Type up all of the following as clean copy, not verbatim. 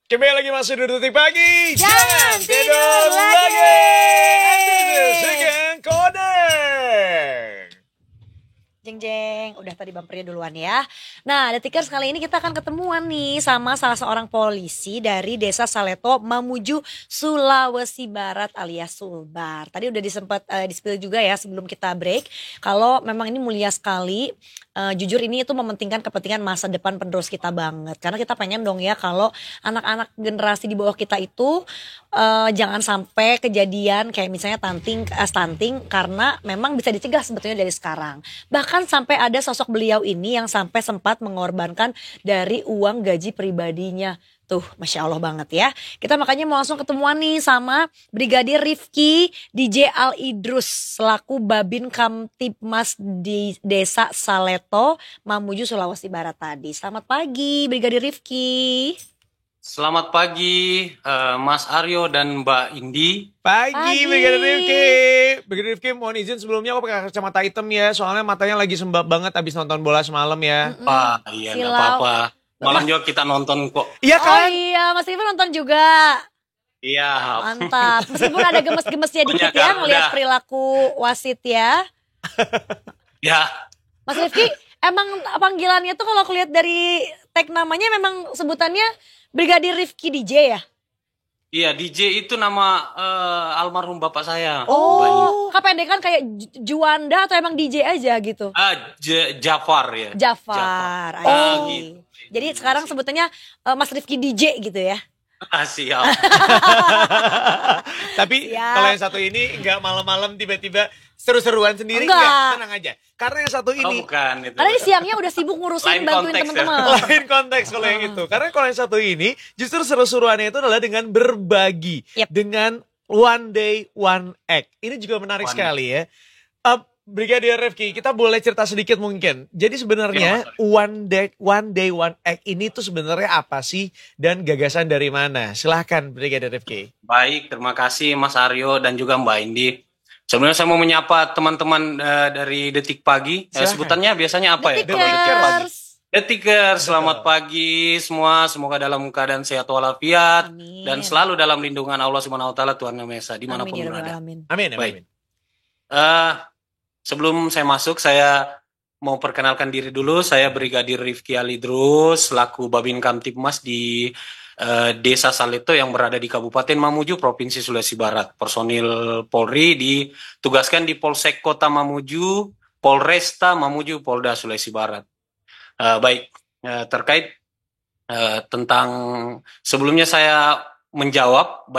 Kembali lagi masih di Detik Pagi. Jangan tidur lagi. Sekian kodeng. Jeng jeng, udah tadi bumpernya duluan ya. Nah, Detikers kali ini kita akan ketemuan nih sama salah seorang polisi dari Desa Saleto, Mamuju, Sulawesi Barat alias Sulbar. Tadi udah disempat di-spill juga ya sebelum kita break. Kalau memang ini mulia sekali, jujur ini itu mementingkan kepentingan masa depan penerus kita banget. Karena kita pengen dong ya kalau anak-anak generasi di bawah kita itu jangan sampai kejadian kayak misalnya stunting karena memang bisa dicegah sebetulnya dari sekarang. Bahkan sampai ada sosok beliau ini yang sampai sempat mengorbankan dari uang gaji pribadinya. Tuh, Masya Allah banget ya. Kita makanya mau langsung ketemuan nih sama Brigadir Rifki DJ Al Idrus selaku Babin Kamtibmas di Desa Saleto, Mamuju, Sulawesi Barat tadi. Selamat pagi Brigadir Rifki. Selamat pagi Mas Aryo dan Mbak Indi. Pagi Brigadir Rifki. Brigadir Rifki mohon izin sebelumnya aku pakai kacamata hitam ya. Soalnya matanya lagi sembab banget abis nonton bola semalam ya. Iya gak apa-apa. Malam juga kita nonton kok. Iya kan? Oh iya, Mas Rifki nonton juga. Iya. Mantap. Meskipun ada gemes-gemesnya dikit ya ngelihat perilaku wasit ya. Ya. Mas Rifki, emang panggilannya tuh kalau aku lihat dari tag namanya memang sebutannya Brigadir Rifki DJ ya? Iya, DJ itu nama almarhum bapak saya. Oh, kependekan kayak Juanda atau emang DJ aja gitu? Jafar ya. Jafar. Gitu. Jadi sekarang sebutannya Mas Rifki DJ gitu ya? Siap. Tapi Siap. kalau yang satu ini enggak malam-malam tiba-tiba seru-seruan sendiri Enggak. tenang aja. Karena yang satu ini Bukan itu. Karena di siangnya udah sibuk ngurusin Lain bantuin konteks ya. teman-teman. lain konteks kalau yang itu. Karena kalau yang satu ini justru seru-seruannya itu adalah dengan berbagi. Yep. Dengan one day, one act. Ini juga menarik sekali ya. Brigadir Rifki, kita boleh cerita sedikit mungkin. Jadi sebenarnya one day, one act ini tuh sebenarnya apa sih? Dan gagasan dari mana? Silahkan Brigadir Rifki. Baik, terima kasih Mas Aryo dan juga Mbak Indi. Sebenarnya saya mau menyapa teman-teman dari Detik Pagi. Sebutannya biasanya apa ya? Detikers. Detikers, selamat pagi semua. Semoga dalam keadaan sehat walafiat Amin. dan selalu dalam lindungan Allah Subhanahu wa taala Tuhan Yang Maha Esa dimanapun Amin, ya Rabbal berada. alamin. Amin. Baik. Sebelum saya masuk, saya mau perkenalkan diri dulu. Saya Brigadir Rifki Al Idrus selaku Babin Kamtibmas di Desa Saleto yang berada di Kabupaten Mamuju, Provinsi Sulawesi Barat. Personil Polri ditugaskan di Polsek Kota Mamuju, Polresta Mamuju, Polda Sulawesi Barat. Baik, terkait tentang sebelumnya saya menjawab,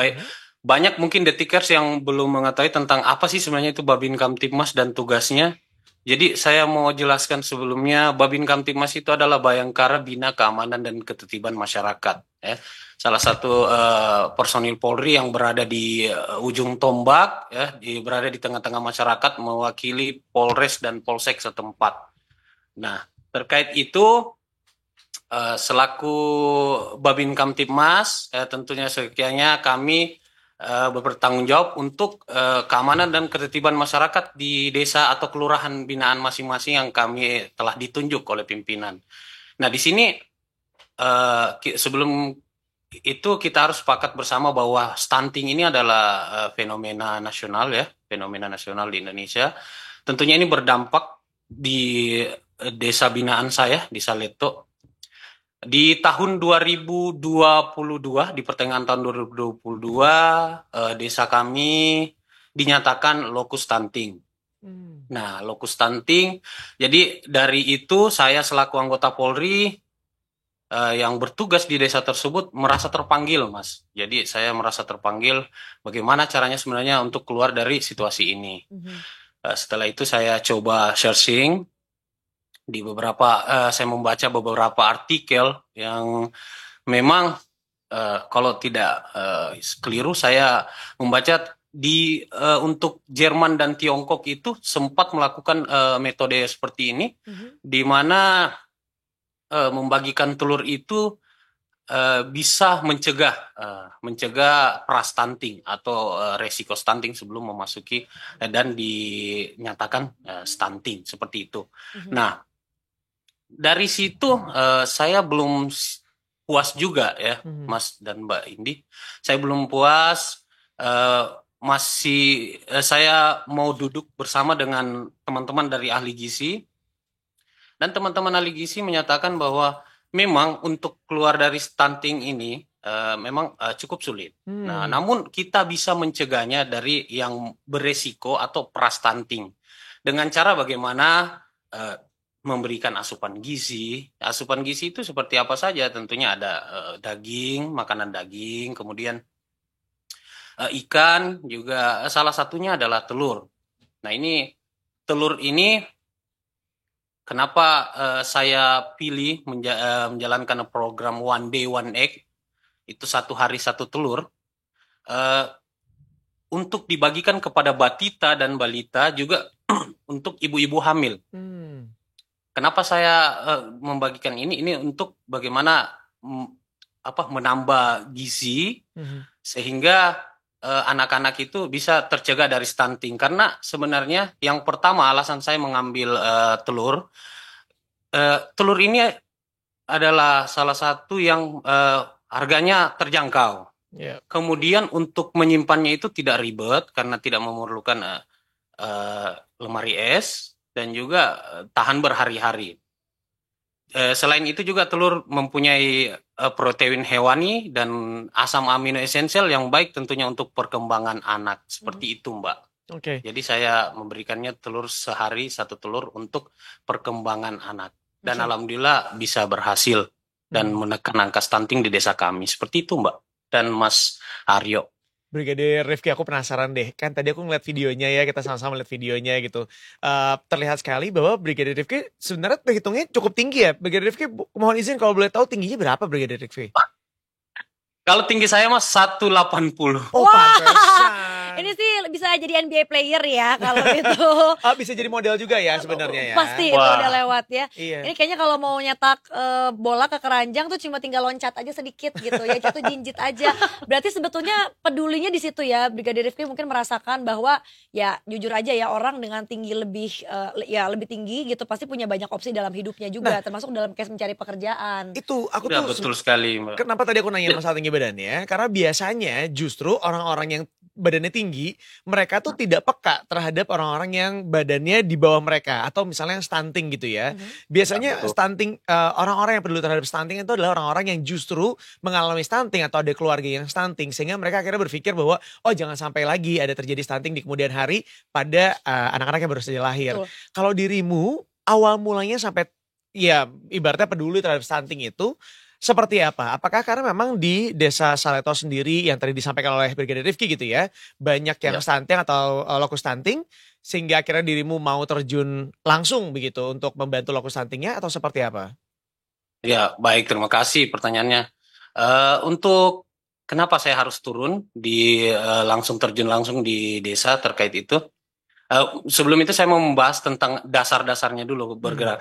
banyak mungkin detikers yang belum mengetahui tentang apa sih sebenarnya itu Babin Kamtibmas dan tugasnya. Jadi saya mau jelaskan sebelumnya, Babin Kamtibmas itu adalah Bayangkara Bina Keamanan dan Ketertiban Masyarakat. Ya. Salah satu personil Polri yang berada di ujung tombak, ya, berada di tengah-tengah masyarakat mewakili Polres dan Polsek setempat. Nah, terkait itu selaku Babin Kamtibmas, tentunya sekiannya kami bertanggung jawab untuk keamanan dan ketertiban masyarakat di desa atau kelurahan binaan masing-masing yang kami telah ditunjuk oleh pimpinan. Nah, di sini sebelum itu kita harus sepakat bersama bahwa stunting ini adalah fenomena nasional ya, fenomena nasional di Indonesia. Tentunya ini berdampak di desa binaan saya di Saleto. Di tahun 2022, di pertengahan tahun 2022, desa kami dinyatakan lokus stunting. Nah, lokus stunting, jadi dari itu saya selaku anggota Polri yang bertugas di desa tersebut merasa terpanggil, Mas. Jadi saya merasa terpanggil bagaimana caranya sebenarnya untuk keluar dari situasi ini. Setelah itu saya coba searching di saya membaca beberapa artikel yang memang kalau tidak keliru saya membaca untuk Jerman dan Tiongkok itu sempat melakukan metode seperti ini, di mana membagikan telur itu bisa mencegah prastunting atau resiko stunting sebelum memasuki dan dinyatakan stunting seperti itu. Nah, dari situ saya belum puas juga ya, Mhm. Mas dan Mbak Indi. Saya belum puas. Saya mau duduk bersama dengan teman-teman dari ahli gizi, dan teman-teman ahli gizi menyatakan bahwa memang untuk keluar dari stunting ini memang cukup sulit. Nah, namun kita bisa mencegahnya dari yang beresiko atau prastunting dengan cara bagaimana memberikan asupan gizi. Asupan gizi itu seperti apa saja? Tentunya ada daging, makanan daging, kemudian ikan, juga salah satunya adalah telur. Nah, ini telur ini kenapa saya pilih menjalankan program One Day One Egg, itu 1 hari 1 telur, untuk dibagikan kepada batita dan balita, juga untuk ibu-ibu hamil. Kenapa saya membagikan ini? Ini untuk bagaimana menambah gizi sehingga anak-anak itu bisa tercegah dari stunting. Karena sebenarnya yang pertama alasan saya mengambil telur ini adalah salah satu yang harganya terjangkau. Kemudian untuk menyimpannya itu tidak ribet karena tidak memerlukan lemari es, dan juga tahan berhari-hari. Selain itu juga telur mempunyai protein hewani dan asam amino esensial yang baik tentunya untuk perkembangan anak. Seperti itu, Mbak. Jadi saya memberikannya telur 1 hari 1 telur untuk perkembangan anak. Dan alhamdulillah bisa berhasil dan menekan angka stunting di desa kami. Seperti itu, Mbak. Dan Mas Aryo. Brigadir Rifki, aku penasaran deh. Kan tadi aku ngeliat videonya ya, kita sama-sama lihat videonya gitu. Terlihat sekali bahwa Brigadir Rifki sebenarnya terhitungnya cukup tinggi ya. Brigadir Rifki, mohon izin kalau boleh tahu tingginya berapa Brigadir Rifki? Kalau tinggi saya mas 180. Oh, pantesan. Ini sih bisa jadi NBA player ya kalau itu. Bisa jadi model juga ya sebenarnya ya. Pasti itu udah lewat ya. Iya. Ini kayaknya kalau mau nyetak bola ke keranjang tuh cuma tinggal loncat aja sedikit gitu ya, jatuh jinjit aja. Berarti sebetulnya pedulinya di situ ya. Brigadir Rifki mungkin merasakan bahwa ya jujur aja ya, orang dengan tinggi lebih lebih tinggi gitu pasti punya banyak opsi dalam hidupnya juga, termasuk dalam case mencari pekerjaan. Itu aku Ya, tuh betul sekali, Mbak. Kenapa tadi aku nanya masalah tinggi badannya? Karena biasanya justru orang-orang yang badannya tinggi, mereka tuh tidak peka terhadap orang-orang yang badannya di bawah mereka, atau misalnya yang stunting gitu ya. Biasanya stunting, orang-orang yang peduli terhadap stunting itu adalah orang-orang yang justru mengalami stunting atau ada keluarga yang stunting, sehingga mereka akhirnya berpikir bahwa oh jangan sampai lagi ada terjadi stunting di kemudian hari pada anak-anak yang baru saja lahir. Kalau dirimu awal mulanya sampai ya ibaratnya peduli terhadap stunting itu seperti apa? Apakah karena memang di desa Saleto sendiri yang tadi disampaikan oleh Brigadir Rifki gitu ya, banyak yang stunting atau lokus stunting, sehingga akhirnya dirimu mau terjun langsung begitu untuk membantu lokus stuntingnya, atau seperti apa? Ya, baik, terima kasih pertanyaannya. Untuk kenapa saya harus turun langsung terjun langsung di desa terkait itu? Sebelum itu saya mau membahas tentang dasar-dasarnya dulu bergerak.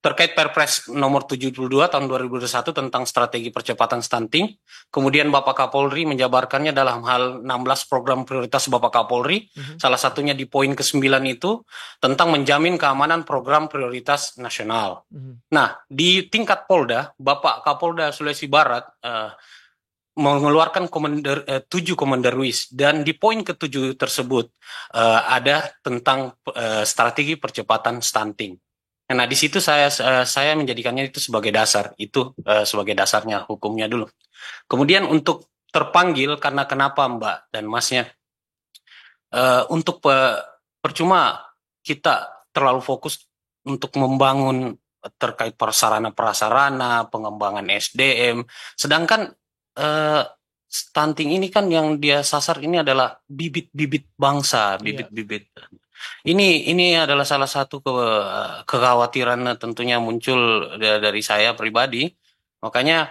Terkait Perpres nomor 72 tahun 2021 tentang strategi percepatan stunting. Kemudian Bapak Kapolri menjabarkannya dalam hal 16 program prioritas Bapak Kapolri. Salah satunya di poin ke-9 itu tentang menjamin keamanan program prioritas nasional. Nah, di tingkat Polda, Bapak Kapolda Sulawesi Barat mengeluarkan 7 Komanderwis, dan di poin ke-7 tersebut ada tentang strategi percepatan stunting. Nah, di situ saya menjadikannya itu sebagai dasar, itu sebagai dasarnya hukumnya dulu. Kemudian untuk terpanggil karena kenapa Mbak dan Masnya, untuk percuma kita terlalu fokus untuk membangun terkait prasarana, pengembangan SDM, sedangkan stunting ini kan yang dia sasar ini adalah bibit-bibit bangsa, bibit-bibit. Ini adalah salah satu kekhawatiran tentunya muncul dari saya pribadi. Makanya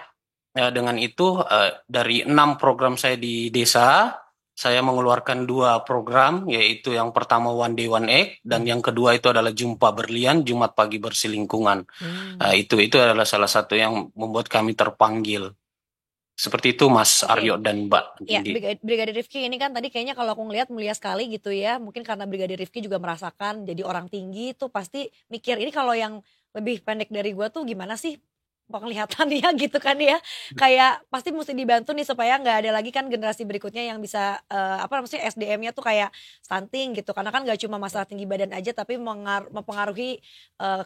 dengan itu dari 6 program saya di desa, saya mengeluarkan 2 program, yaitu yang pertama One Day One Egg, dan yang kedua itu adalah Jumpa Berlian, Jumat Pagi Bersih Lingkungan. Itu adalah salah satu yang membuat kami terpanggil. Seperti itu Mas Aryo dan Mbak. Ya, Brigadir Rifki ini kan tadi kayaknya kalau aku ngelihat mulia sekali gitu ya. Mungkin karena Brigadir Rifki juga merasakan jadi orang tinggi tuh pasti mikir ini kalau yang lebih pendek dari gue tuh gimana sih penglihatan ya gitu kan ya, kayak pasti mesti dibantu nih supaya nggak ada lagi kan generasi berikutnya yang bisa maksudnya SDM-nya tuh kayak stunting gitu, karena kan nggak cuma masalah tinggi badan aja tapi mempengaruhi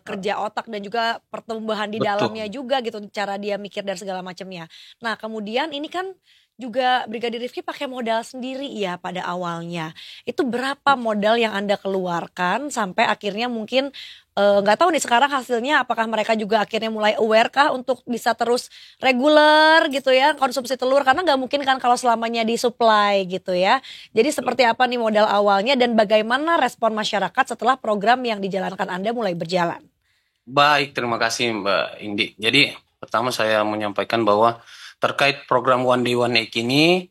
kerja otak dan juga pertumbuhan di dalamnya Betul. juga gitu, cara dia mikir dan segala macamnya. Nah kemudian ini kan juga Brigadir Rifki pakai modal sendiri ya pada awalnya. Itu berapa modal yang Anda keluarkan sampai akhirnya mungkin nggak tahu nih sekarang hasilnya apakah mereka juga akhirnya mulai aware kah untuk bisa terus reguler gitu ya konsumsi telur, karena nggak mungkin kan kalau selamanya disuplai gitu ya. Jadi seperti apa nih modal awalnya dan bagaimana respon masyarakat setelah program yang dijalankan Anda mulai berjalan? Baik, terima kasih Mbak Indi. Jadi pertama saya menyampaikan bahwa terkait program One Day One Egg ini,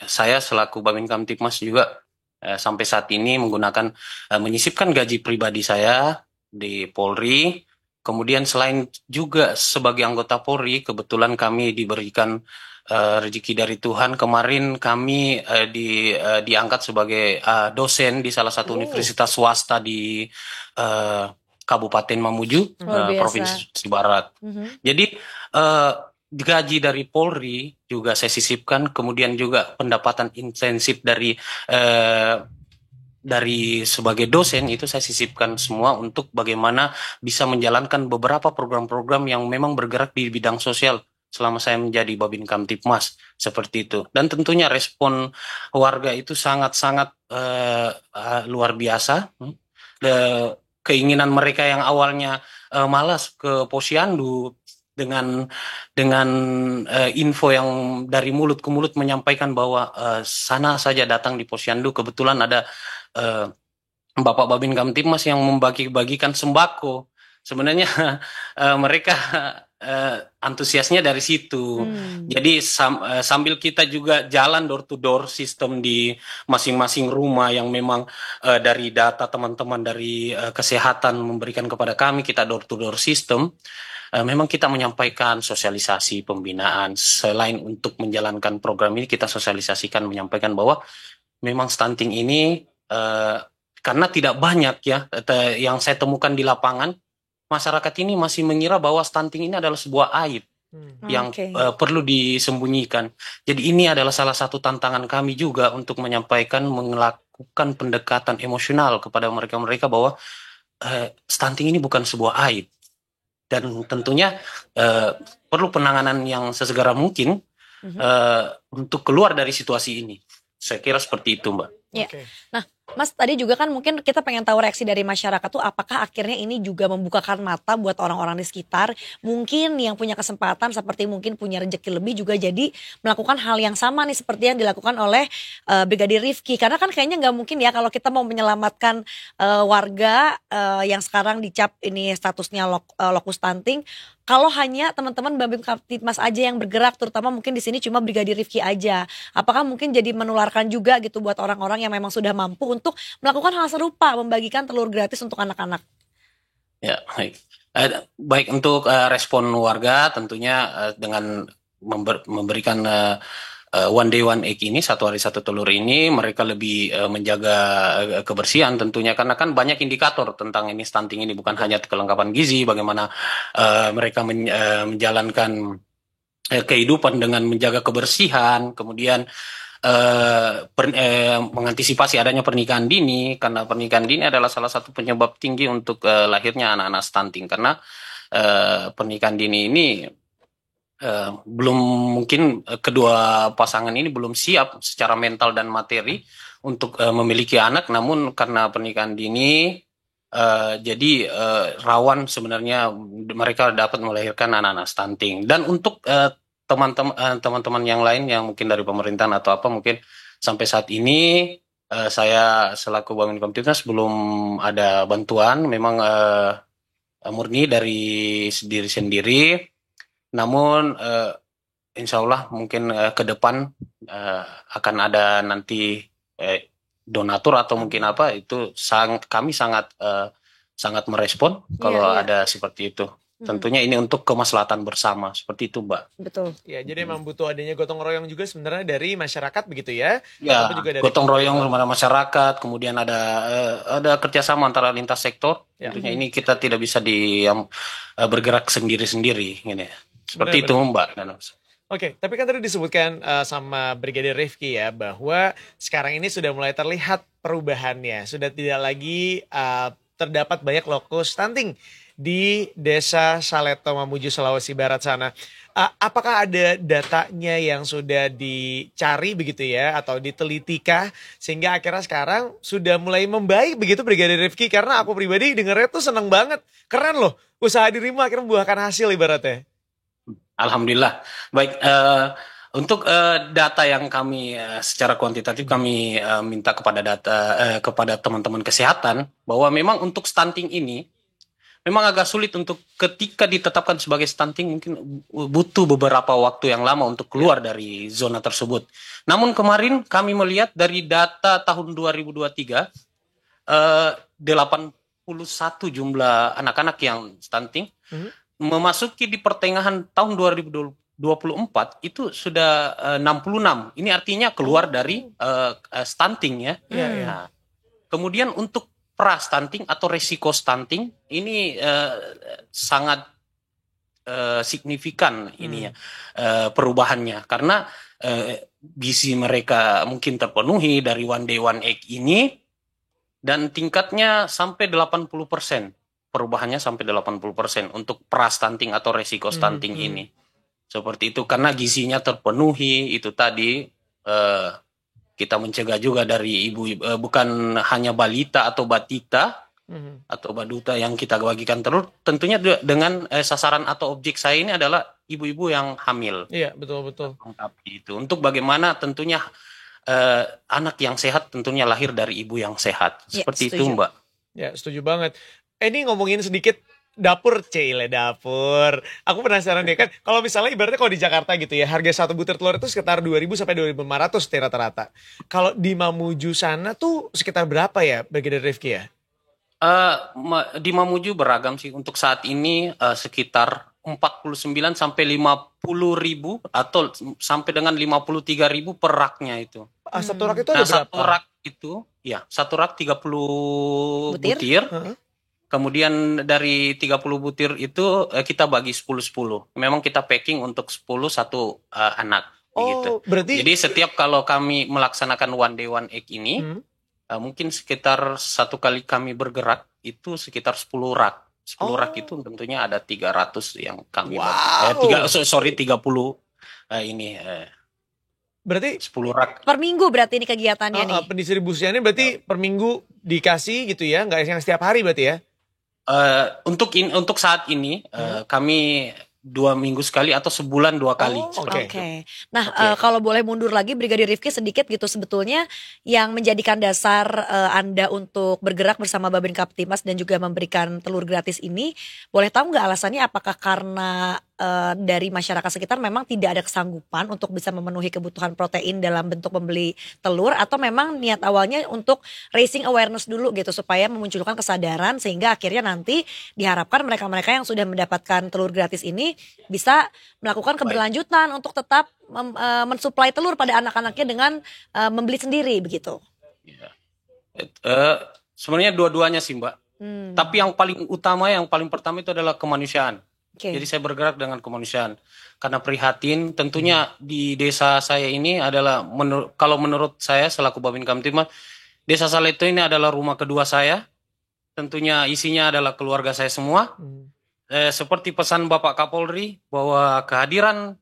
saya selaku Babin Kamtipmas juga sampai saat ini menggunakan menyisipkan gaji pribadi saya di Polri. Kemudian selain juga sebagai anggota Polri, kebetulan kami diberikan rezeki dari Tuhan. Kemarin kami diangkat sebagai dosen di salah satu universitas swasta di Kabupaten Mamuju, Luar biasa. Provinsi Barat. Jadi gaji dari Polri juga saya sisipkan, kemudian juga pendapatan intensif dari sebagai dosen itu saya sisipkan semua untuk bagaimana bisa menjalankan beberapa program-program yang memang bergerak di bidang sosial selama saya menjadi Babin Kamtipmas, seperti itu. Dan tentunya respon warga itu sangat-sangat luar biasa. Keinginan mereka yang awalnya malas ke posyandu dengan info yang dari mulut ke mulut menyampaikan bahwa sana saja datang di posyandu, kebetulan ada Bapak Babin Kamtipmas yang membagi-bagikan sembako. Sebenarnya mereka antusiasnya dari situ. Jadi sambil kita juga jalan door to door sistem di masing-masing rumah yang memang dari data teman-teman dari kesehatan memberikan kepada kami, kita door to door sistem. Memang kita menyampaikan sosialisasi pembinaan. Selain untuk menjalankan program ini, kita sosialisasikan menyampaikan bahwa memang stunting ini karena tidak banyak ya yang saya temukan di lapangan, masyarakat ini masih mengira bahwa stunting ini adalah sebuah aib yang perlu disembunyikan. Jadi ini adalah salah satu tantangan kami juga untuk menyampaikan, melakukan pendekatan emosional kepada mereka-mereka bahwa stunting ini bukan sebuah aib. Dan tentunya perlu penanganan yang sesegera mungkin untuk keluar dari situasi ini. Saya kira seperti itu, Mbak. Ya. Nah, Mas tadi juga kan mungkin kita pengen tahu reaksi dari masyarakat tuh apakah akhirnya ini juga membukakan mata buat orang-orang di sekitar, mungkin yang punya kesempatan seperti mungkin punya rezeki lebih juga jadi melakukan hal yang sama nih seperti yang dilakukan oleh Brigadir Rifki, karena kan kayaknya nggak mungkin ya kalau kita mau menyelamatkan warga yang sekarang dicap ini statusnya lokus stunting, kalau hanya teman-teman Babin Kamtipmas aja yang bergerak, terutama mungkin di sini cuma Brigadir Rifki aja. Apakah mungkin jadi menularkan juga gitu buat orang-orang yang memang sudah mampu untuk melakukan hal serupa, membagikan telur gratis untuk anak-anak? Ya, baik. Baik, untuk respon warga tentunya dengan memberikan One Day One Egg ini, satu hari satu telur ini, mereka lebih menjaga kebersihan tentunya, karena kan banyak indikator tentang ini stunting ini, bukan hanya kelengkapan gizi, bagaimana mereka menjalankan kehidupan dengan menjaga kebersihan, kemudian mengantisipasi adanya pernikahan dini, karena pernikahan dini adalah salah satu penyebab tinggi untuk lahirnya anak-anak stunting, karena pernikahan dini ini belum mungkin kedua pasangan ini belum siap secara mental dan materi untuk memiliki anak, namun karena pernikahan dini jadi rawan sebenarnya mereka dapat melahirkan anak-anak stunting. Dan untuk teman-teman yang lain yang mungkin dari pemerintahan atau apa, mungkin sampai saat ini saya selaku Babin Kamtipmas belum ada bantuan, memang murni dari diri sendiri. Namun insya Allah mungkin ke depan akan ada nanti donatur atau mungkin apa, itu kami sangat merespon kalau ada seperti itu. Tentunya ini untuk kemaslahatan bersama, seperti itu, Mbak. Betul. Ya, jadi memang butuh adanya gotong royong juga sebenarnya dari masyarakat begitu ya. Ya, Ataupun juga dari gotong royong pemerintah. kepada masyarakat, kemudian ada kerjasama antara lintas sektor. Ya. Tentunya ini kita tidak bisa bergerak sendiri-sendiri, gini. Seperti itu, Mbak. Oke, tapi kan tadi disebutkan sama Brigadir Rifki ya bahwa sekarang ini sudah mulai terlihat perubahannya, sudah tidak lagi terdapat banyak lokus stunting di Desa Saleto Mamuju Sulawesi Barat sana. Apakah ada datanya yang sudah dicari begitu ya atau ditelitikah sehingga akhirnya sekarang sudah mulai membaik begitu Brigadir Rifki? Karena aku pribadi dengarnya tuh seneng banget, keren loh, usaha dirimu akhirnya membuahkan hasil ibaratnya. Alhamdulillah. Baik, untuk data yang kami secara kuantitatif kami minta kepada teman-teman kesehatan bahwa memang untuk stunting ini memang agak sulit untuk ketika ditetapkan sebagai stunting mungkin butuh beberapa waktu yang lama untuk keluar dari zona tersebut. Namun kemarin kami melihat dari data tahun 2023 81 jumlah anak-anak yang stunting memasuki di pertengahan tahun 2024 itu sudah 66. Ini artinya keluar dari stunting ya. Nah, kemudian untuk pra-stunting atau resiko stunting ini sangat signifikan ini ya perubahannya karena gizi mereka mungkin terpenuhi dari one day one egg ini dan tingkatnya sampai 80%. Perubahannya sampai 80% untuk pra-stunting atau resiko stunting ini. Seperti itu karena gizinya terpenuhi itu tadi kita mencegah juga dari ibu bukan hanya balita atau batita atau baduta yang kita bagikan telur, tentunya dengan sasaran atau objek saya ini adalah ibu-ibu yang hamil. Iya, betul. Itu untuk bagaimana tentunya anak yang sehat tentunya lahir dari ibu yang sehat. Seperti itu, Mbak. Ya, setuju banget. Ini ngomongin sedikit dapur, dapur. Aku penasaran deh kan, kalau misalnya ibaratnya kalau di Jakarta gitu ya, harga satu butir telur itu sekitar 2.000 sampai 2.500 rata-rata. Kalau di Mamuju sana tuh sekitar berapa ya, Brigadir Rifki ya? Di Mamuju beragam sih. Untuk saat ini sekitar 49 sampai 50 ribu atau sampai dengan 53 ribu per raknya itu. Satu rak itu ada berapa? Satu rak itu, ya satu rak 30 butir. Kemudian dari 30 butir itu kita bagi 10-10. Memang kita packing untuk 10 satu anak. Gitu. Berarti... Jadi setiap kalau kami melaksanakan one day one egg ini, mungkin sekitar satu kali kami bergerak, itu sekitar 10 rak. 10 rak itu tentunya ada 300 yang kami bagi. 30 ini. Berarti 10 rak. Per minggu berarti ini kegiatannya nih. Pendistribusiannya berarti per minggu dikasih gitu ya, nggak yang setiap hari berarti ya? Untuk saat ini kami 2 minggu sekali atau sebulan 2 kali. Oke. Nah, kalau boleh mundur lagi Brigadir Rifki sedikit gitu, sebetulnya yang menjadikan dasar Anda untuk bergerak bersama Babin Kaptimas dan juga memberikan telur gratis ini, boleh tahu nggak alasannya? Apakah karena dari masyarakat sekitar memang tidak ada kesanggupan untuk bisa memenuhi kebutuhan protein dalam bentuk membeli telur, atau memang niat awalnya untuk raising awareness dulu gitu supaya memunculkan kesadaran sehingga akhirnya nanti diharapkan mereka-mereka yang sudah mendapatkan telur gratis ini bisa melakukan keberlanjutan untuk tetap mensuplai telur pada anak-anaknya dengan membeli sendiri begitu. Sebenarnya dua-duanya sih, Mbak. Tapi yang paling utama, yang paling pertama itu adalah kemanusiaan. Jadi saya bergerak dengan kemanusiaan karena prihatin. Tentunya di desa saya ini adalah kalau menurut saya selaku Babin Kamtibmas, Desa Saleto ini adalah rumah kedua saya. Tentunya isinya adalah keluarga saya semua. Seperti pesan Bapak Kapolri bahwa kehadiran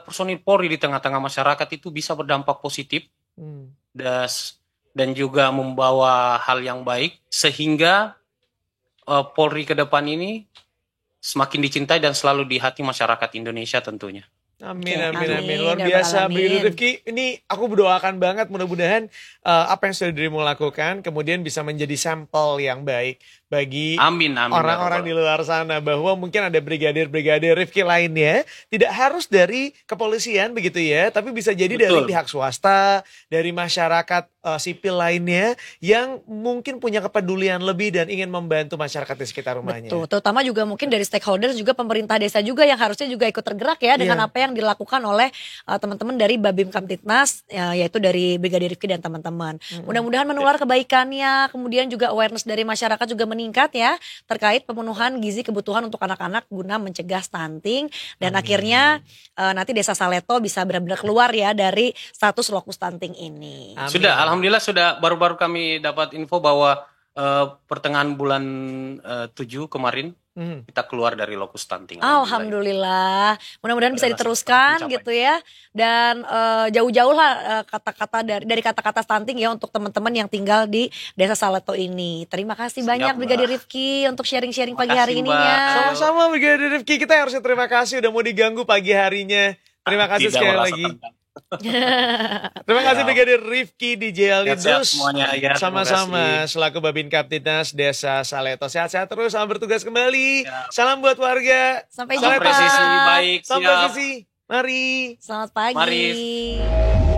personil Polri di tengah-tengah masyarakat itu bisa berdampak positif dan juga membawa hal yang baik sehingga Polri ke depan ini semakin dicintai dan selalu di hati masyarakat Indonesia tentunya. Amin. Luar biasa Brigadir Rifki. Ini aku berdoakan banget mudah-mudahan apa yang sudah dirimu lakukan kemudian bisa menjadi sampel yang baik bagi orang-orang di luar sana, bahwa mungkin ada Brigadir Rifki lainnya, tidak harus dari kepolisian begitu ya, tapi bisa jadi dari pihak swasta, dari masyarakat sipil lainnya yang mungkin punya kepedulian lebih dan ingin membantu masyarakat di sekitar rumahnya. Betul, terutama juga mungkin dari stakeholders juga pemerintah desa juga yang harusnya juga ikut tergerak ya dengan apa yang dilakukan oleh teman-teman dari Babim Kamtibnas yaitu dari Brigadir Rifki dan teman-teman. Mudah-mudahan menular kebaikannya, kemudian juga awareness dari masyarakat juga meningkat ya terkait pemenuhan gizi kebutuhan untuk anak-anak guna mencegah stunting dan akhirnya nanti Desa Saleto bisa benar-benar keluar ya dari status lokus stunting ini. Amin. Sudah, alhamdulillah sudah baru-baru kami dapat info bahwa pertengahan bulan 7 kemarin kita keluar dari lokus stunting. Alhamdulillah, mudah-mudahan bisa diteruskan gitu ya. Dan jauh-jauh lah kata-kata dari kata-kata stunting ya untuk teman-teman yang tinggal di Desa Saleto ini. Terima kasih banyak Brigadir Rifki untuk sharing-sharing pagi hari ini ya. Sama-sama Brigadir Rifki, kita harusnya terima kasih udah mau diganggu pagi harinya. Terima kasih sekali lagi. Terima kasih Brigadir Rifki di Jelidus. Ya, sama-sama selaku Babin Kamtibnas Desa Saleto. Sehat-sehat terus, selamat bertugas kembali. Ya. Salam buat warga. Sampai Saleto. jumpa. Presisi baik, Sampai siap. presisi. Mari. Selamat pagi. Mari.